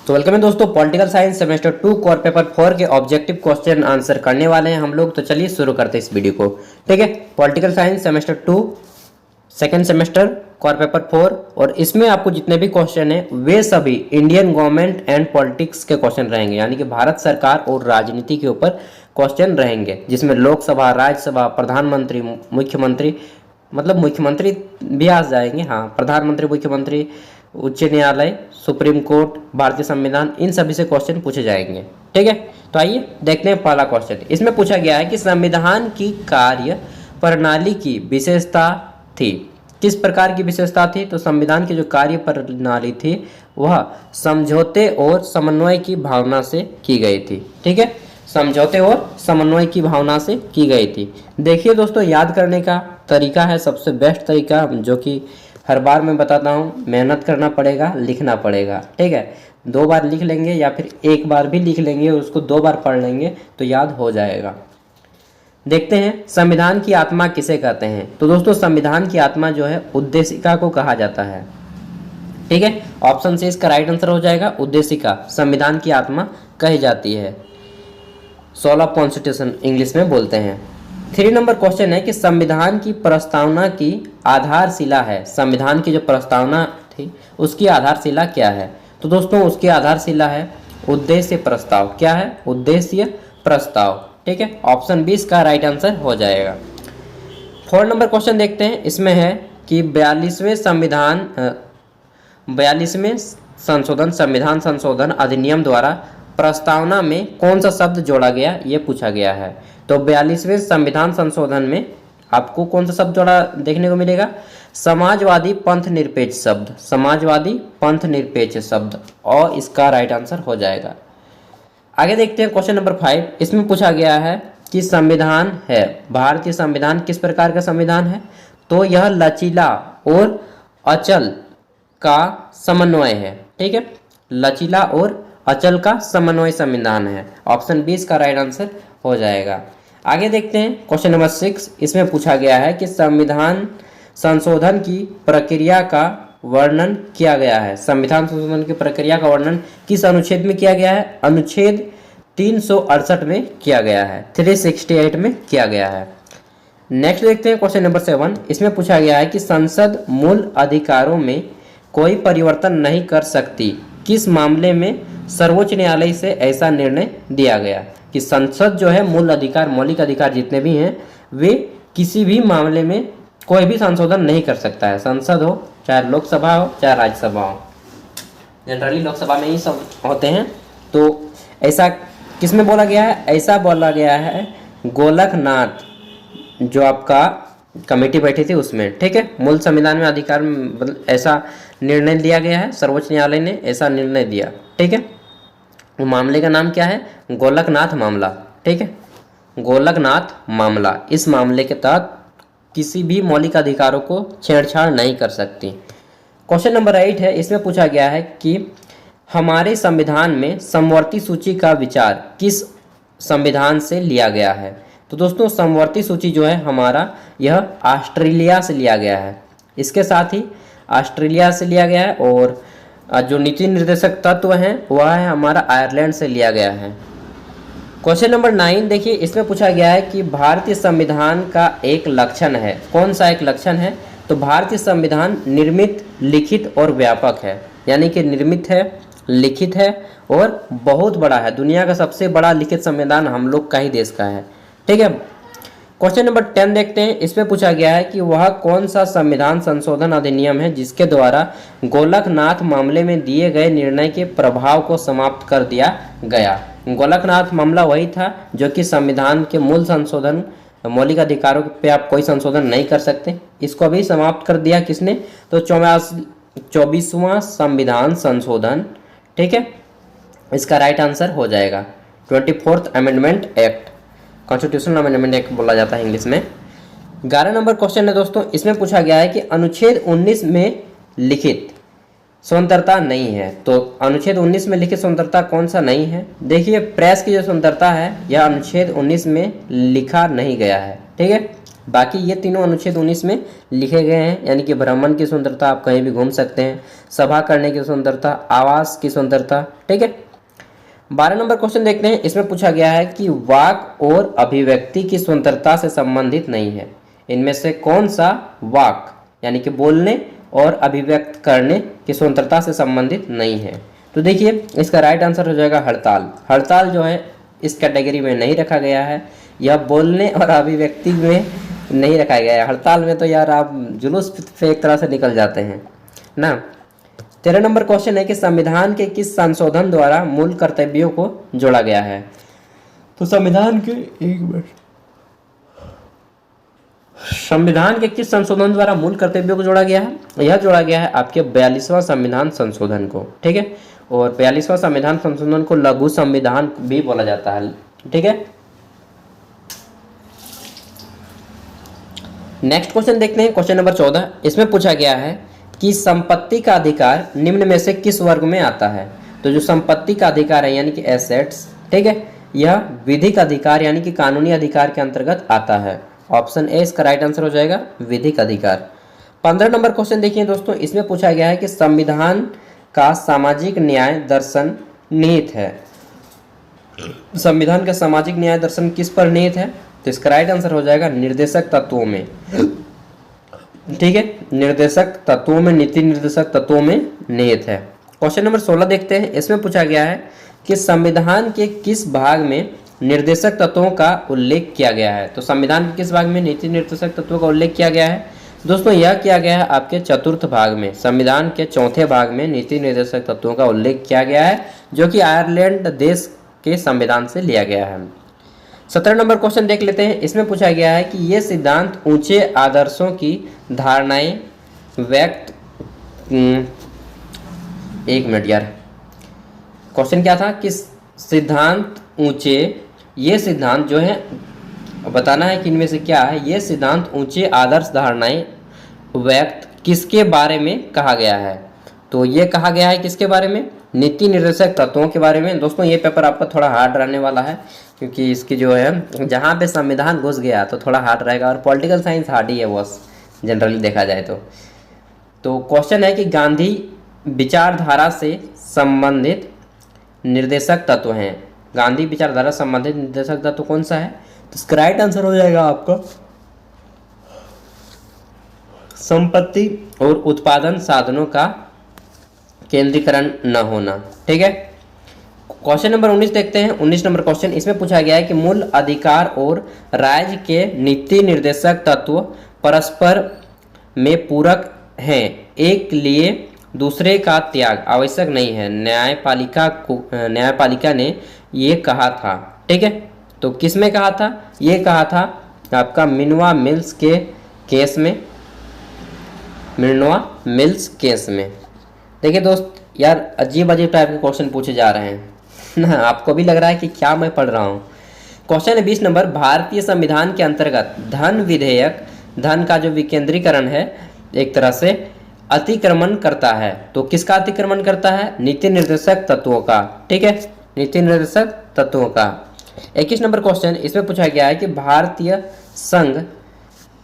तो वेलकम है दोस्तों, political science semester 2 core paper 4 के ऑब्जेक्टिव क्वेश्चन आंसर करने वाले हैं हम लोग। तो चलिए शुरू करते हैं इस वीडियो को। ठीक है, political science semester 2 second semester core paper 4, और इसमें आपको जितने भी क्वेश्चन हैं वे सभी इंडियन गवर्नमेंट एंड पॉलिटिक्स के क्वेश्चन रहेंगे, यानी कि भारत सरकार और राजनीति के ऊपर क्वेश्चन रहेंगे, जिसमें लोकसभा, राज्यसभा, प्रधानमंत्री, मुख्यमंत्री, मतलब मुख्यमंत्री भी आ जाएंगे, हाँ, प्रधानमंत्री, मुख्यमंत्री, उच्च न्यायालय, सुप्रीम कोर्ट, भारतीय संविधान, इन सभी से क्वेश्चन पूछे जाएंगे। ठीक है, तो आइए देखते हैं पहला क्वेश्चन। इसमें पूछा गया है कि संविधान की कार्य प्रणाली की विशेषता थी। किस प्रकार की विशेषता थी? तो संविधान की जो कार्य प्रणाली थी वह समझौते और समन्वय की भावना से की गई थी। ठीक है, समझौते और समन्वय की भावना से की गई थी। देखिए दोस्तों, याद करने का तरीका है सबसे बेस्ट तरीका, जो कि हर बार मैं बताता हूँ, मेहनत करना पड़ेगा, लिखना पड़ेगा। ठीक है, 2 बार लिख लेंगे या फिर 1 बार भी लिख लेंगे, उसको 2 बार पढ़ लेंगे तो याद हो जाएगा। देखते हैं संविधान की आत्मा किसे कहते हैं। तो दोस्तों, संविधान की आत्मा जो है उद्देशिका को कहा जाता है। ठीक है, ऑप्शन से इसका राइट आंसर हो जाएगा, उद्देशिका संविधान की आत्मा कही जाती है। सोल ऑफ कॉन्स्टिट्यूशन इंग्लिश में बोलते हैं। 3 नंबर क्वेश्चन है कि संविधान की प्रस्तावना की आधारशिला है। संविधान की जो प्रस्तावना थी उसकी आधारशिला क्या है? तो दोस्तों, उसकी आधारशिला है उद्देश्य प्रस्ताव। क्या है? उद्देश्य प्रस्ताव। ठीक है, ऑप्शन 20 का राइट आंसर हो जाएगा। 4 नंबर क्वेश्चन देखते हैं। इसमें है कि 42वें संविधान संशोधन अधिनियम द्वारा प्रस्तावना में कौन सा शब्द जोड़ा गया, ये पूछा गया है। तो 42वें संविधान संशोधन में आपको कौन सा शब्द जोड़ा देखने को मिलेगा? समाजवादी पंथ निरपेक्ष शब्द, समाजवादी पंथ निरपेक्ष शब्द, और इसका राइट आंसर हो जाएगा। आगे देखते हैं क्वेश्चन नंबर 5। इसमें पूछा गया है कि संविधान है, भारतीय संविधान किस प्रकार का संविधान है? तो यह लचीला और अचल का समन्वय है। ठीक है, लचीला और अचल का समन्वय संविधान है। ऑप्शन 20 का राइट आंसर हो जाएगा। आगे देखते हैं क्वेश्चन नंबर 6। इसमें पूछा गया है कि संविधान संशोधन की प्रक्रिया का वर्णन किया गया है। संविधान संशोधन की प्रक्रिया का वर्णन किस अनुच्छेद में किया गया है? अनुच्छेद 368 में किया गया है, 368 में किया गया है। नेक्स्ट देखते हैं क्वेश्चन नंबर 7। इसमें पूछा गया है कि संसद मूल अधिकारों में कोई परिवर्तन नहीं कर सकती। किस मामले में सर्वोच्च न्यायालय से ऐसा निर्णय दिया गया कि संसद जो है मूल अधिकार, मौलिक अधिकार जितने भी हैं, वे किसी भी मामले में कोई भी संशोधन नहीं कर सकता है। संसद हो, चाहे लोकसभा हो, चाहे राज्यसभा हो, जनरली लोकसभा में ही सब होते हैं। तो ऐसा किस में बोला गया है? ऐसा बोला गया है गोलकनाथ, जो आपका कमेटी बैठी थी उसमें। ठीक है, मूल संविधान में अधिकार मतलब ऐसा निर्णय लिया गया है, सर्वोच्च न्यायालय ने ऐसा निर्णय दिया। ठीक है, मामले का नाम क्या है? गोलकनाथ मामला। ठीक है, गोलकनाथ मामला। इस मामले के तहत किसी भी मौलिक अधिकारों को छेड़छाड़ नहीं कर सकती। क्वेश्चन नंबर 8 है। इसमें पूछा गया है कि हमारे संविधान में समवर्ती सूची का विचार किस संविधान से लिया गया है? तो दोस्तों, समवर्ती सूची जो है हमारा, यह ऑस्ट्रेलिया से लिया गया है। इसके साथ ही ऑस्ट्रेलिया से लिया गया है, और जो नीति निर्देशक तत्व हैं वह है हमारा आयरलैंड से लिया गया है। क्वेश्चन नंबर 9 देखिए। इसमें पूछा गया है कि भारतीय संविधान का एक लक्षण है। कौन सा एक लक्षण है? तो भारतीय संविधान निर्मित, लिखित और व्यापक है, यानी कि निर्मित है, लिखित है और बहुत बड़ा है। दुनिया का सबसे बड़ा लिखित संविधान हम लोग का ही देश का है। ठीक है, क्वेश्चन नंबर 10 देखते हैं। इसमें पूछा गया है कि वह कौन सा संविधान संशोधन अधिनियम है जिसके द्वारा गोलकनाथ मामले में दिए गए निर्णय के प्रभाव को समाप्त कर दिया गया। गोलकनाथ मामला वही था जो कि संविधान के मूल संशोधन, मौलिक अधिकारों पे आप कोई संशोधन नहीं कर सकते, इसको भी समाप्त कर दिया किसने? तो 24वां संविधान संशोधन। ठीक है, इसका राइट आंसर हो जाएगा 24th amendment act, constitutional amendment act बोला जाता है इंग्लिश में। 11 नंबर क्वेश्चन है दोस्तों। इसमें पूछा गया है कि अनुच्छेद 19 में लिखित स्वतंत्रता नहीं है। तो अनुच्छेद 19 में लिखित स्वतंत्रता कौन सा नहीं है? देखिए, प्रेस की जो स्वतंत्रता है यह अनुच्छेद 19 में लिखा नहीं गया है। ठीक है, बाकी ये तीनों अनुच्छेद 19 में लिखे गए हैं, यानी कि भ्रमण की स्वतंत्रता, आप कहीं भी घूम सकते हैं, सभा करने की स्वतंत्रता, आवास की स्वतंत्रता। ठीक है, 12 नंबर क्वेश्चन देखते हैं। इसमें पूछा गया है कि वाक और अभिव्यक्ति की स्वतंत्रता से संबंधित नहीं है, इनमें से कौन सा वाक यानी कि बोलने और अभिव्यक्त करने की स्वतंत्रता से संबंधित नहीं है। तो देखिए इसका राइट आंसर हो जाएगा हड़ताल। हड़ताल जो है इस कैटेगरी में नहीं रखा गया है, यह बोलने और अभिव्यक्ति में नहीं रखा गया है। हड़ताल में तो यार आप जुलूस पे एक तरह से निकल जाते हैं ना। 13 नंबर क्वेश्चन है कि संविधान के किस संशोधन द्वारा मूल कर्तव्यों को जोड़ा गया है। तो संविधान के किस संशोधन द्वारा मूल कर्तव्यों को जोड़ा गया है? यह जोड़ा गया है आपके 42वां संविधान संशोधन को। ठीक है, और 42वां संविधान संशोधन को लघु संविधान भी बोला जाता है। ठीक है, नेक्स्ट क्वेश्चन देखते हैं, क्वेश्चन नंबर 14। इसमें पूछा गया है कि संपत्ति का अधिकार निम्न में से किस वर्ग में आता है। तो जो संपत्ति का अधिकार है यानी कि एसेट्स, ठीक है, यह विधिक अधिकार यानी कि कानूनी अधिकार के अंतर्गत आता है। ऑप्शन ए इसका राइट आंसर हो जाएगा, विधिक अधिकार। 15 नंबर क्वेश्चन देखिए दोस्तों, इसमें पूछा गया है कि संविधान का सामाजिक न्याय दर्शन निहित है। संविधान का सामाजिक न्याय दर्शन किस पर निहित है? तो इसका राइट आंसर हो जाएगा निर्देशक तत्वों में। ठीक है, निर्देशक तत्वों में, नीति निर्देशक तत्वों में निहित है। क्वेश्चन नंबर 16 देखते हैं। इसमें पूछा गया है कि संविधान के किस भाग में निर्देशक तत्वों का उल्लेख किया गया है। तो संविधान के किस भाग में नीति निर्देशक तत्वों का उल्लेख किया गया है? दोस्तों यह किया गया है आपके चतुर्थ भाग में, संविधान के चौथे भाग में नीति निर्देशक तत्वों का उल्लेख किया गया है, जो कि आयरलैंड देश के संविधान से लिया गया है। 17 नंबर क्वेश्चन देख लेते हैं। इसमें पूछा गया है कि ये सिद्धांत ऊंचे आदर्शों की धारणाएं व्यक्त, एक मिनट यार, क्वेश्चन क्या था कि सिद्धांत ऊंचे, ये सिद्धांत जो है बताना है कि इनमें से क्या है। ये सिद्धांत ऊंचे आदर्श धारणाएं व्यक्त किसके बारे में कहा गया है? तो ये कहा गया है किसके बारे में? नीति निर्देशक तत्वों के बारे में। दोस्तों ये पेपर आपका थोड़ा हार्ड रहने वाला है, क्योंकि इसकी जो है जहाँ पे संविधान घुस गया तो थोड़ा हार्ड रहेगा, और पॉलिटिकल साइंस हार्ड ही है बस जनरली देखा जाए तो क्वेश्चन है कि गांधी विचारधारा से संबंधित निर्देशक तत्व हैं। गांधी विचारधारा से संबंधित निर्देशक तत्व कौन सा है? तो इसका राइट आंसर हो जाएगा आपका संपत्ति और उत्पादन साधनों का केंद्रीकरण न होना। ठीक है, क्वेश्चन नंबर 19 देखते हैं। 19 नंबर क्वेश्चन, इसमें पूछा गया है कि मूल अधिकार और राज्य के नीति निर्देशक तत्व परस्पर में पूरक हैं, एक लिए दूसरे का त्याग आवश्यक नहीं है, न्यायपालिका ने ये कहा था। ठीक है, तो किस में कहा था? ये कहा था आपका मिनवा मिल्स के केस में, मिनवा मिल्स केस में। देखिए दोस्त यार अजीब अजीब टाइप के क्वेश्चन पूछे जा रहे हैं ना, आपको भी लग रहा है कि क्या मैं पढ़ रहा हूँ। क्वेश्चन है 20 नंबर, भारतीय संविधान के अंतर्गत धन विधेयक, धन का जो विकेंद्रीकरण है एक तरह से अतिक्रमण करता है। तो किसका अतिक्रमण करता है? नीति निर्देशक तत्वों का। ठीक है, नीति निर्देशक तत्वों का। 21 नंबर क्वेश्चन, इसमें पूछा गया है कि भारतीय संघ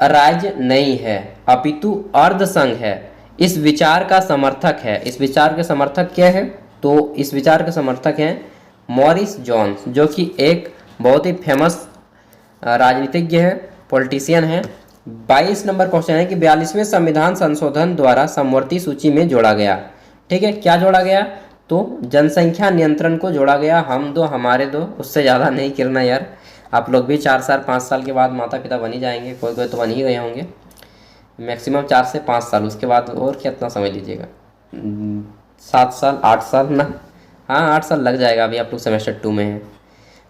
राज्य नहीं है अपितु अर्ध संघ है, इस विचार का समर्थक है। इस विचार के समर्थक क्या है? तो इस विचार के समर्थक हैं मॉरिस जोन्स, जो कि एक बहुत ही फेमस राजनीतिज्ञ है, पॉलिटिशियन है। 22 नंबर क्वेश्चन है कि 42वें संविधान संशोधन द्वारा समवर्ती सूची में जोड़ा गया। ठीक है, क्या जोड़ा गया? तो जनसंख्या नियंत्रण को जोड़ा गया। हम दो हमारे दो, उससे ज़्यादा नहीं गिरना यार। आप लोग भी 4 साल 5 साल के बाद माता पिता बन ही जाएंगे, कोई कोई तो बन ही गए होंगे, मैक्सिमम 4 से 5 साल, उसके बाद और कितना समझ लीजिएगा 7 साल 8 साल ना, हाँ 8 साल लग जाएगा, अभी आप लोग सेमेस्टर 2 में हैं।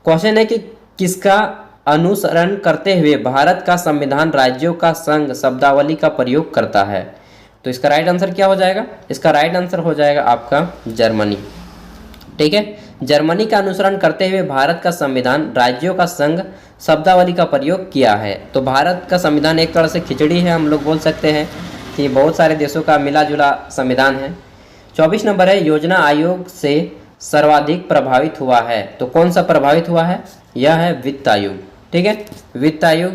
क्वेश्चन है कि किसका अनुसरण करते हुए भारत का संविधान राज्यों का संघ शब्दावली का प्रयोग करता है? तो इसका राइट आंसर क्या हो जाएगा? इसका राइट आंसर हो जाएगा आपका जर्मनी। ठीक है, जर्मनी का अनुसरण करते हुए भारत का संविधान राज्यों का संघ शब्दावली का प्रयोग किया है। तो भारत का संविधान एक तरह से खिचड़ी है, हम लोग बोल सकते हैं कि बहुत सारे देशों का मिला जुला संविधान है। 24 नंबर है, योजना आयोग से सर्वाधिक प्रभावित हुआ है। तो कौन सा प्रभावित हुआ है? यह है वित्त आयोग। ठीक है, वित्त आयोग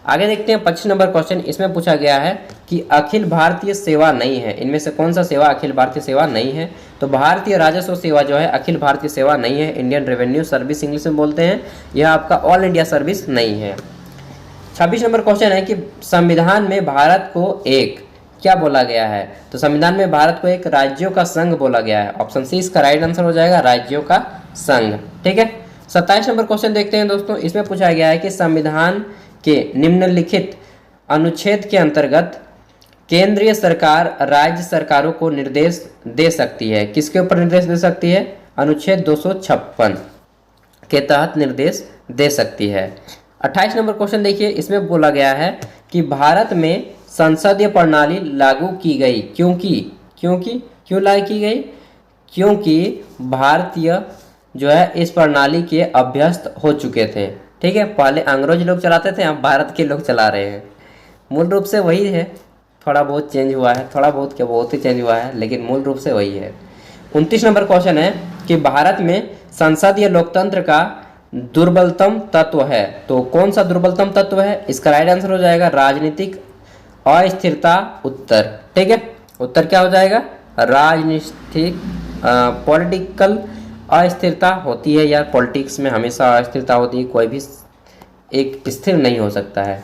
आगे देखते हैं 25 नंबर क्वेश्चन। इसमें पूछा गया है कि अखिल भारतीय सेवा नहीं है, इनमें से कौन सा सेवा अखिल भारतीय सेवा नहीं है? तो भारतीय राजस्व सेवा जो है अखिल भारतीय सेवा नहीं है, इंडियन रेवेन्यू सर्विस इंग्लिश में बोलते हैं, यह आपका ऑल इंडिया सर्विस नहीं है। 26 नंबर क्वेश्चन है कि संविधान में भारत को एक क्या बोला गया है? तो संविधान में भारत को एक राज्यों का संघ बोला गया है। ऑप्शन सी इसका राइट आंसर हो जाएगा, राज्यों का संघ। ठीक है, 27 नंबर क्वेश्चन देखते हैं दोस्तों। इसमें पूछा गया है कि संविधान के निम्नलिखित अनुच्छेद के अंतर्गत केंद्रीय सरकार राज्य सरकारों को निर्देश दे सकती है। किसके ऊपर निर्देश दे सकती है? अनुच्छेद 256 के तहत निर्देश दे सकती है। 28 नंबर क्वेश्चन देखिए, इसमें बोला गया है कि भारत में संसदीय प्रणाली लागू की गई क्यों लागू की गई? क्योंकि भारतीय जो है इस प्रणाली के अभ्यस्त हो चुके थे। ठीक है, पहले अंग्रेज लोग चलाते थे, अब भारत के लोग चला रहे हैं। मूल रूप से वही है, थोड़ा बहुत चेंज हुआ है, थोड़ा बहुत क्या बहुत ही चेंज हुआ है, लेकिन मूल रूप से वही है। 29 नंबर क्वेश्चन है कि भारत में संसदीय लोकतंत्र का दुर्बलतम तत्व है। तो कौन सा दुर्बलतम तत्व है? इसका राइट आंसर हो जाएगा राजनीतिक अस्थिरता उत्तर। ठीक है, उत्तर क्या हो जाएगा? राजनीतिक पॉलिटिकल अस्थिरता होती है यार, पॉलिटिक्स में हमेशा अस्थिरता होती है, कोई भी एक स्थिर नहीं हो सकता है,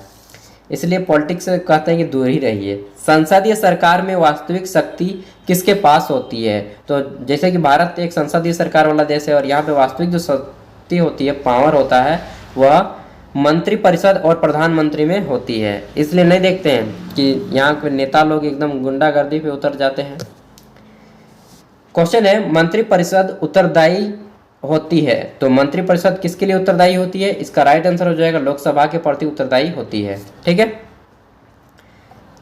इसलिए पॉलिटिक्स से कहते हैं कि दूर ही रहिए। संसदीय सरकार में वास्तविक शक्ति किसके पास होती है? तो जैसे कि भारत एक संसदीय सरकार वाला देश है और यहाँ पे वास्तविक जो शक्ति होती है, पावर होता है, वह मंत्रिपरिषद और प्रधानमंत्री में होती है। इसलिए नहीं देखते हैं कि यहाँ के नेता लोग एकदम गुंडागर्दी पे उतर जाते हैं। क्वेश्चन है मंत्रिपरिषद उत्तरदायी होती है, तो मंत्रिपरिषद किसके लिए उत्तरदायी होती है? इसका राइट आंसर हो जाएगा लोकसभा के प्रति उत्तरदायी होती है। ठीक है,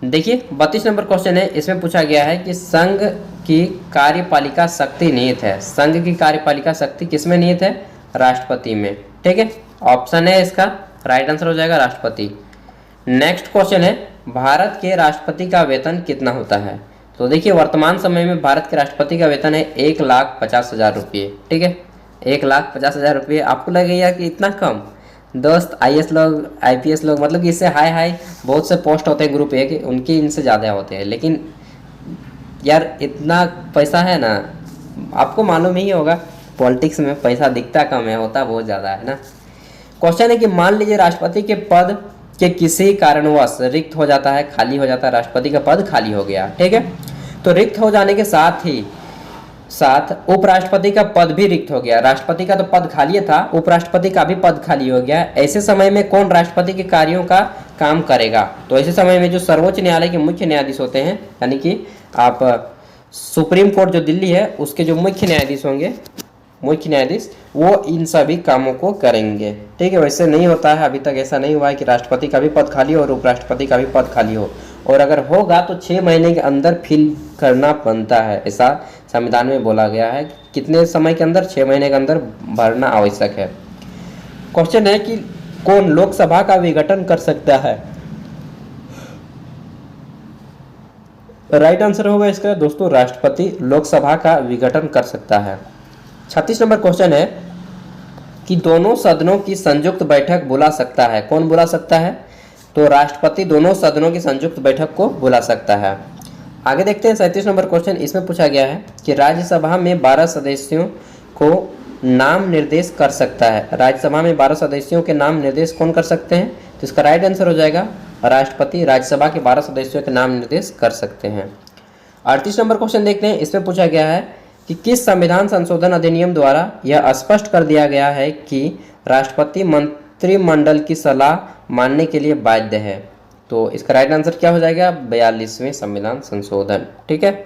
देखिए 32 नंबर क्वेश्चन है। इसमें पूछा गया है कि संघ की कार्यपालिका शक्ति निहित है। संघ की कार्यपालिका शक्ति किसमें निहित है? राष्ट्रपति में। ठीक है, ऑप्शन है इसका राइट आंसर हो जाएगा राष्ट्रपति। नेक्स्ट क्वेश्चन है भारत के राष्ट्रपति का वेतन कितना होता है? तो देखिए वर्तमान समय में भारत के राष्ट्रपति का वेतन है 1,50,000 रुपये। ठीक है, 1,50,000 रुपये। आपको लगेगा कि इतना कम? दोस्त IAS लोग IPS लोग मतलब कि इससे हाई बहुत से पोस्ट होते हैं ग्रुप 1, उनके इनसे ज़्यादा होते हैं, लेकिन यार इतना पैसा है ना, आपको मालूम ही होगा पॉलिटिक्स में पैसा दिखता कम है, होता बहुत ज़्यादा है ना। क्वेश्चन है कि मान लीजिए राष्ट्रपति के पद के किसी कारणवश रिक्त हो जाता है, खाली हो जाता है, राष्ट्रपति का पद खाली हो गया। ठीक है, तो रिक्त हो जाने के साथ उपराष्ट्रपति का पद भी रिक्त हो गया। राष्ट्रपति का तो पद खाली था, उपराष्ट्रपति का भी पद खाली हो गया। ऐसे समय में कौन राष्ट्रपति के कार्यों का काम करेगा? तो ऐसे समय में जो सर्वोच्च न्यायालय के मुख्य न्यायाधीश होते हैं, यानी कि आप सुप्रीम कोर्ट जो दिल्ली है उसके जो मुख्य न्यायाधीश होंगे, मुख्य न्यायाधीश, वो इन सभी कामों को करेंगे। ठीक है, वैसे नहीं होता है, अभी तक ऐसा नहीं हुआ है कि राष्ट्रपति का भी पद खाली हो और उपराष्ट्रपति का भी पद खाली हो, और अगर होगा तो 6 महीने के अंदर फिल करना बनता है, ऐसा संविधान में बोला गया है। कितने समय के अंदर? 6 महीने के अंदर भरना आवश्यक है। क्वेश्चन है कि कौन लोकसभा का विघटन कर सकता है? राइट आंसर होगा इसका दोस्तों राष्ट्रपति लोकसभा का विघटन कर सकता है। 36 नंबर क्वेश्चन है कि दोनों सदनों की संयुक्त बैठक बुला सकता है। कौन बुला सकता है? तो राष्ट्रपति दोनों सदनों की संयुक्त बैठक को बुला सकता है। आगे देखते हैं 37 नंबर क्वेश्चन। इसमें पूछा गया है कि राज्यसभा में 12 सदस्यों को नाम निर्देश कर सकता है। राज्यसभा में 12 सदस्यों के नाम निर्देश कौन कर सकते हैं? तो इसका राइट आंसर हो जाएगा राष्ट्रपति राज्यसभा के 12 सदस्यों के नाम निर्देश कर सकते हैं। 38 नंबर क्वेश्चन देखते हैं। इसमें पूछा गया है कि किस संविधान संशोधन अधिनियम द्वारा यह स्पष्ट कर दिया गया है कि राष्ट्रपति मंत्रिमंडल की सलाह मानने के लिए बाध्य है? तो इसका राइट आंसर क्या हो जाएगा? 42वें संविधान संशोधन। ठीक है,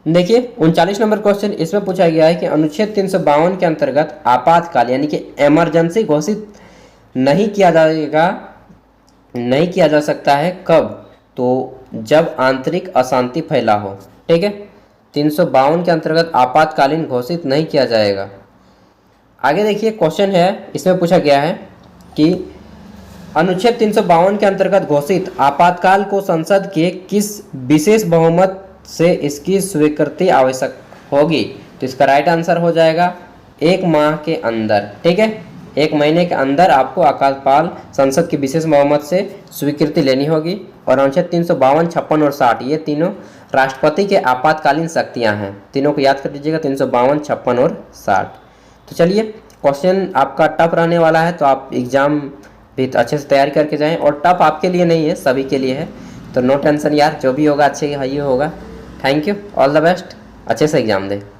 देखिए 39 नंबर क्वेश्चन। इसमें पूछा गया है कि अनुच्छेद 352 के अंतर्गत आपातकाल यानी कि इमरजेंसी घोषित नहीं किया जा सकता है कब? तो जब आंतरिक अशांति फैला हो। ठीक है, 352 के अंतर्गत आपातकालीन घोषित नहीं किया जाएगा। आगे देखिए क्वेश्चन है, इसमें पूछा गया है कि अनुच्छेद 352 के अंतर्गत घोषित आपातकाल को संसद के किस विशेष बहुमत से इसकी स्वीकृति आवश्यक होगी? तो इसका राइट आंसर हो जाएगा 1 माह के अंदर। ठीक है, 1 महीने के अंदर आपको आकाशपाल संसद की विशेष बहुमत से स्वीकृति लेनी होगी। और अनुच्छेद 352, 56 और 60 ये तीनों राष्ट्रपति के आपातकालीन शक्तियां हैं। तीनों को याद कर लीजिएगा, 352, 56 और 60। तो चलिए, क्वेश्चन आपका टफ रहने वाला है, तो आप एग्ज़ाम भी अच्छे से तैयारी करके जाएं। और टफ आपके लिए नहीं है, सभी के लिए है, तो नो टेंशन यार, जो भी होगा अच्छे ही होगा। Thank you, all the best, अच्छे से एग्ज़ाम दें।